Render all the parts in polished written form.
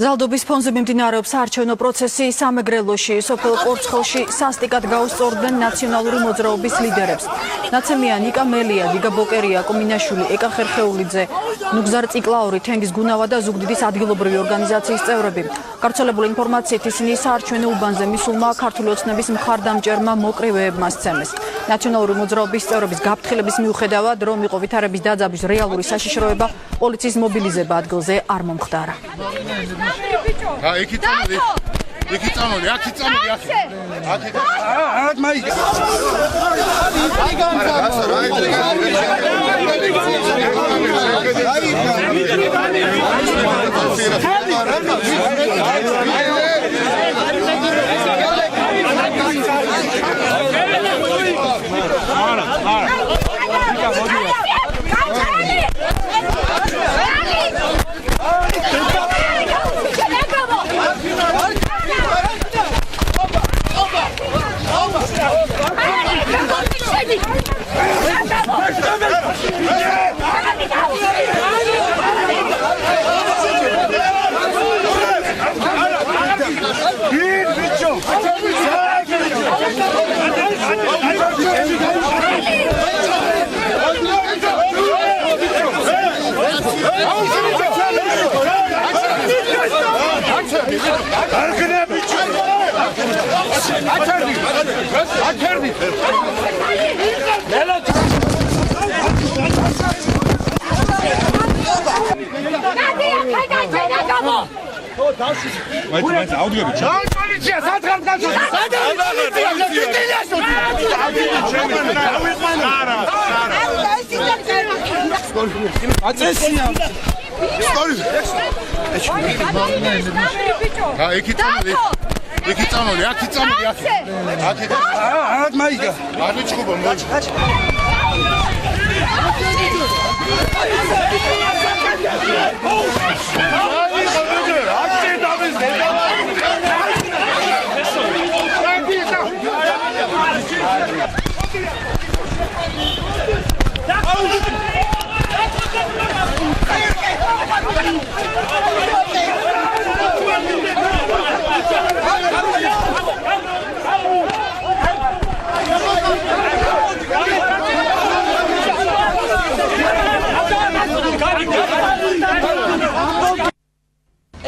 ზალდობის ფონზე მიმდინარეობს საარჩევნო პროცესი სამეგრელოში, სოფელ კორცხელში სასტიკად გაუსწორდნენ ნაციონალური მოძრაობის ლიდერებს. ნაცემია ნიკა მელია, გიგა ბოკერია, კომინაშვილი, ეკა ხერხეულიძე, ნუგზარ ციკლაური, თენგის გუნავა და ზუგდიდის ადგილობრივი ორგანიზაციის წევრები. გავრცელებული ინფორმაციით ისინი საარჩევნო უბანზე მისულმა ქართული ოცნების მხარდამჭერმა მოკრივეებმა სცემეს. ნაციონალური მოძრაობის წევრების გაფრთხილების მიუხედავად, რომ იყო ვითარების დაძაბვის რეალური საშიშროება, პოლიციის მობილიზება ადგილზე არ მომხდარა.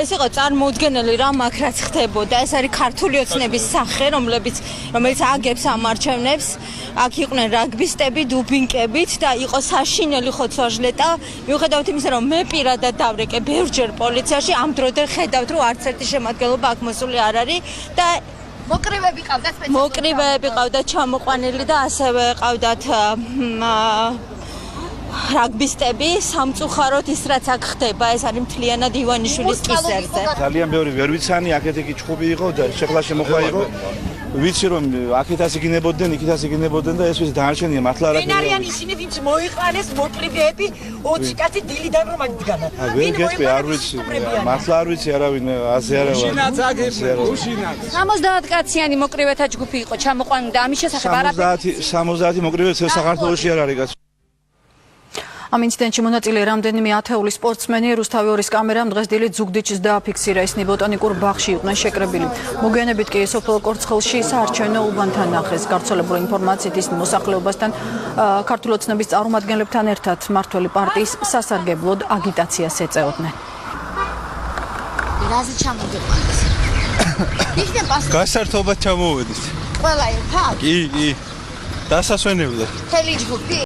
ეს იყო წარმოუდგენელი რამ აქ რაც ხდებოდა. ეს არის ქართული ოცნების სახე, რომელიც აგებს ამ არჩევნებს. აქ იყვნენ რაგბისტები, დუბინკებით და იყო საშინელი ხოცვაჟლეტა. მიუხედავად იმისა, რომ მე პირადად დავრეკე ბევრჯერ პოლიციაში, ამ დროდე ხედავთ, რომ არც ერთი შემადგენლობა აქ მოსული არ არის და მოკრივეები ყავდათ ჩამოყვანილი და ასევე ყავდათ რაგბისტები. სამწუხაროდ ის რაც აქ ხდება, ეს არის მთლიანად ივანიშვილის კისერზე. ძალიან ბევრი ვერ ვიცანი, აქეთ-იქ ჭხუბი იყო და შეხლა შემოხლა იყო. ვიცი რომ აქეთ ასე გინებოდნენ, იქით ასე გინებოდნენ და ეს ვიცი დანარჩენია მართლა არ არის. არიან ისინი, ვინც მოიყარეს მოკრივეები 20 კაცი დილიდან რომ ადგანა. ვერ გეტყვი, არ ვიცი. მართლა არ ვიცი არავინ ასე არა. უშინაც აგები, უშინაც. 70 კაციანი მოკრივეთა ჯგუფი იყო ჩამოყვანილი და ამის შესახებ არაფერი. 70 მოკრივეც საქართველოში არ არის კაცი. ამ ინციდენტში მონაწილე რამდენიმე ათეული სპორტსმენი რუსთავი 2-ის კამერამ დღეს დილით ზუგდიდში დააფიქსირა. ისინი ბოტანიკურ ბაღში იყვნენ შეკრებილი. მოგვიანებით კი სოფელ კორცხელში საარჩევნო უბანთან ნახეს. გავრცელებული ინფორმაციით ისინი მოსახლეობასთან ქართული ოცნების წარმომადგენლებთან ერთად მმართველი პარტიის სასარგებლოდ აგიტაციას ეწეოდნენ. რაზე ჩამოვიყვანეთ? იქნებ ასე გასართობად ჩამოვედით. ყველა ერთად? კი. დასასვენებლად. თელი ჯგუფი?